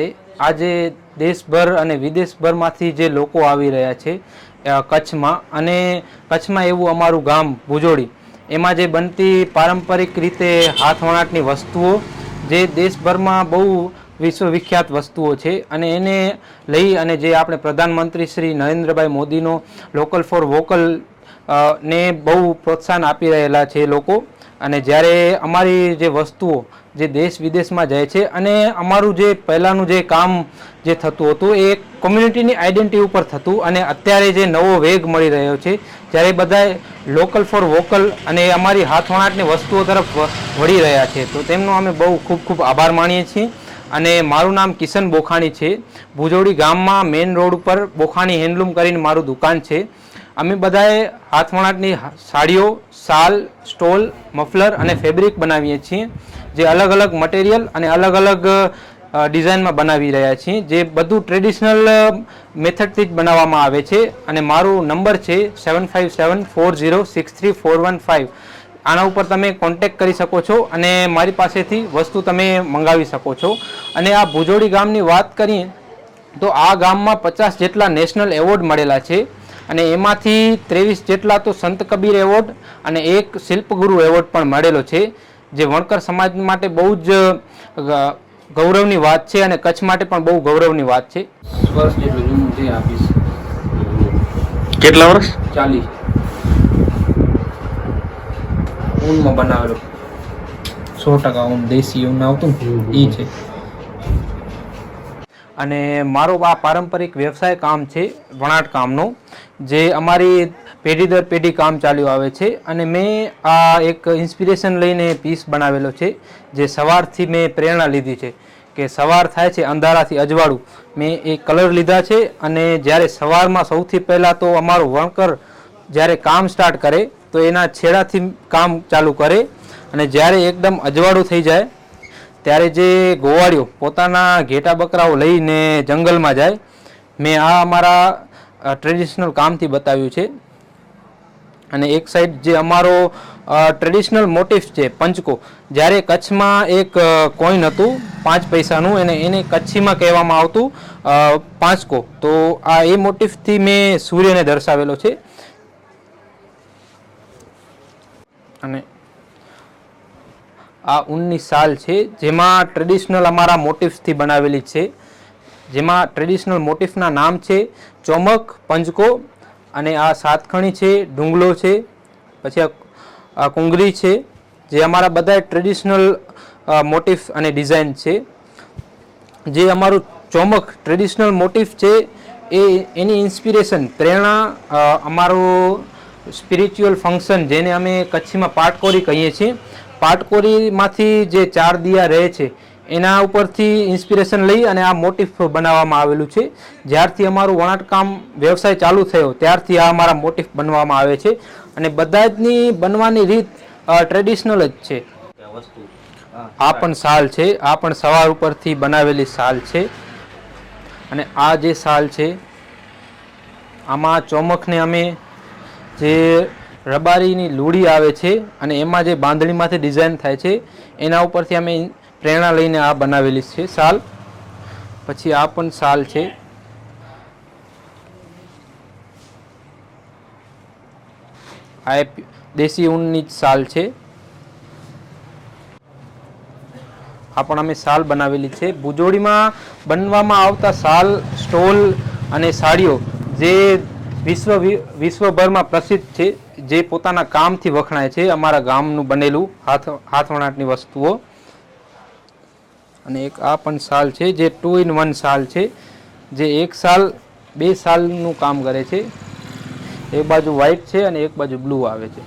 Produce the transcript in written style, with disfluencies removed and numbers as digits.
ખાતે આજે દેશભર અને વિદેશભરમાંથી જે લોકો આવી રહ્યા છે કચ્છમાં, અને કચ્છમાં એવું અમારું ગામ ભુજોડી, એમાં જે બનતી પારંપરિક રીતે હાથવણાટની વસ્તુઓ જે દેશભરમાં બહુ વિશ્વવિખ્યાત વસ્તુઓ છે, અને એને લઈ અને જે આપણે પ્રધાનમંત્રી શ્રી નરેન્દ્રભાઈ મોદીનો લોકલ ફોર વોકલ ને બહુ પ્રોત્સાહન આપી રહેલા છે લોકો. અને જ્યારે અમારી જે વસ્તુઓ જે દેશ વિદેશમાં જાય છે, અને અમારું જે પહેલાંનું જે કામ જે થતું હતું એ કોમ્યુનિટીની આઈડેન્ટિટી ઉપર થતું, અને અત્યારે જે નવો વેગ મળી રહ્યો છે જ્યારે બધાએ લોકલ ફોર વોકલ અને અમારી હાથવણાટની વસ્તુઓ તરફ વળી રહ્યા છે, તો તેમનો અમે બહુ ખૂબ ખૂબ આભાર માનીએ છીએ. અને મારું નામ કિશન બોખાણી છે. ભુજોડી ગામમાં મેઇન રોડ ઉપર બોખાણી હેન્ડલૂમ કરીને મારું દુકાન છે. અમે બધાએ હાથવણાટની સાડીઓ, શાલ, સ્ટોલ, મફલર અને ફેબ્રિક બનાવીએ છીએ, જે અલગ અલગ મટીરિયલ અને અલગ અલગ ડિઝાઇનમાં બનાવી રહ્યા છીએ, જે બધું ટ્રેડિશનલ મેથડથી જ બનાવવામાં આવે છે. અને મારો નંબર છે 7574063415. આના ઉપર તમે કોન્ટેક્ટ કરી શકો છો અને મારી પાસેથી વસ્તુ તમે મંગાવી શકો છો. અને આ ભુજોડી ગામની વાત કરીએ તો આ ગામમાં 50 જેટલા નેશનલ એવોર્ડ મળેલા છે, અને એમાંથી 23 જેટલા તો સંત કબીર એવોર્ડ અને એક શિલ્પગુરુ એવોર્ડ પણ મળેલો છે, જે વણકર સમાજ માટે બહુ જ ગૌરવની વાત છે, અને કચ્છ માટે પણ બહુ ગૌરવની વાત છે. વર્ષ જેટલું જૂનું છે આપીશ. કેટલા વર્ષ? 40. ઊનમાં બનાવેલો 100% ઊન, દેશી ઊન આવતું એ છે. અને મારો આ પારંપરિક વ્યવસાય કામ છે વણાટ કામનો, જે અમારી પેઢી દર પેઢી કામ ચાલ્યું આવે છે. અને મેં આ એક ઇન્સ્પિરેશન લઈને પીસ બનાવેલો છે, જે સવારથી મેં પ્રેરણા લીધી છે કે સવાર થાય છે અંધારાથી અજવાળું, મેં એ કલર લીધા છે. અને જ્યારે સવારમાં સૌથી પહેલાં તો અમારું વણકર જ્યારે કામ સ્ટાર્ટ કરે તો એના છેડાથી કામ ચાલુ કરે, અને જ્યારે એકદમ અજવાળું થઈ જાય ત્યારે જે ગોવાળીઓ પોતાના ઘેટા બકરાઓ લઈને જંગલમાં જાય, મેં આ અમારા ટ્રેડિશનલ કામથી બતાવ્યું છે. અને એક સાઈડ જે અમારો ટ્રેડિશનલ મોટિફ છે પંચકો, જ્યારે કચ્છમાં એક કોઈન હતું 5 પૈસાનું, એને કચ્છીમાં કહેવામાં આવતું પાંચકો, તો આ એ મોટિફથી મેં સૂર્યને દર્શાવેલો છે. અને આ ઊનની શાલ છે, જેમાં ટ્રેડિશનલ અમારા મોટિફથી બનાવેલી છે, જેમાં ટ્રેડિશનલ મોટિફના નામ છે ચોમક, પંચકો, અને આ સાતખણી છે, ઢુંગલો છે, પછી આ કુંગરી છે, જે અમારા બધા ટ્રેડિશનલ મોટિફ અને ડિઝાઇન છે. જે અમારું ચોમક ટ્રેડિશનલ મોટિફ છે એની ઇન્સ્પિરેશન પ્રેરણા અમારું સ્પિરિચ્યુઅલ ફંક્શન, જેને અમે કચ્છીમાં પાટકોરી કહીએ છીએ, પાટકોરીમાંથી જે 4 દિયા રહે છે એના ઉપરથી ઇન્સ્પિરેશન લઈ અને આ મોટિફ બનાવવામાં આવેલું છે. જ્યારથી અમારું વણાટકામ વ્યવસાય ચાલુ થયો ત્યારથી આ અમારા મોટિફ બનવામાં આવે છે, અને બધાની બનવાની રીત ટ્રેડિશનલ જ છે. આ પણ શાલ છે, આ પણ સવાર ઉપરથી બનાવેલી શાલ છે. અને આ જે શાલ છે આમાં ચોમકને અમે જે રબારીની લૂડી આવે છે અને એમાં જે બાંધણીમાંથી ડિઝાઇન થાય છે એના ઉપરથી અમે પ્રેરણા લઈને આ બનાવેલી છે શાલ. પછી આ પણ શાલ છે. આ દેશી ઊનની જ શાલ છે. આ પણ અમે શાલ બનાવેલી છે. ભુજોડીમાં બનવામાં આવતા શાલ, સ્ટોલ અને સાડીઓ જે વિશ્વભરમાં પ્રસિદ્ધ છે, જે પોતાના કામથી વખણાય છે, અમારા ગામનું બનેલું હાથવણાટની વસ્તુઓ. અને એક આ પણ શાલ છે, જે 2 in 1 શાલ છે, જે એક શાલ 2 શાલનું કામ કરે છે. એક બાજુ વ્હાઈટ છે અને એક બાજુ બ્લુ આવે છે.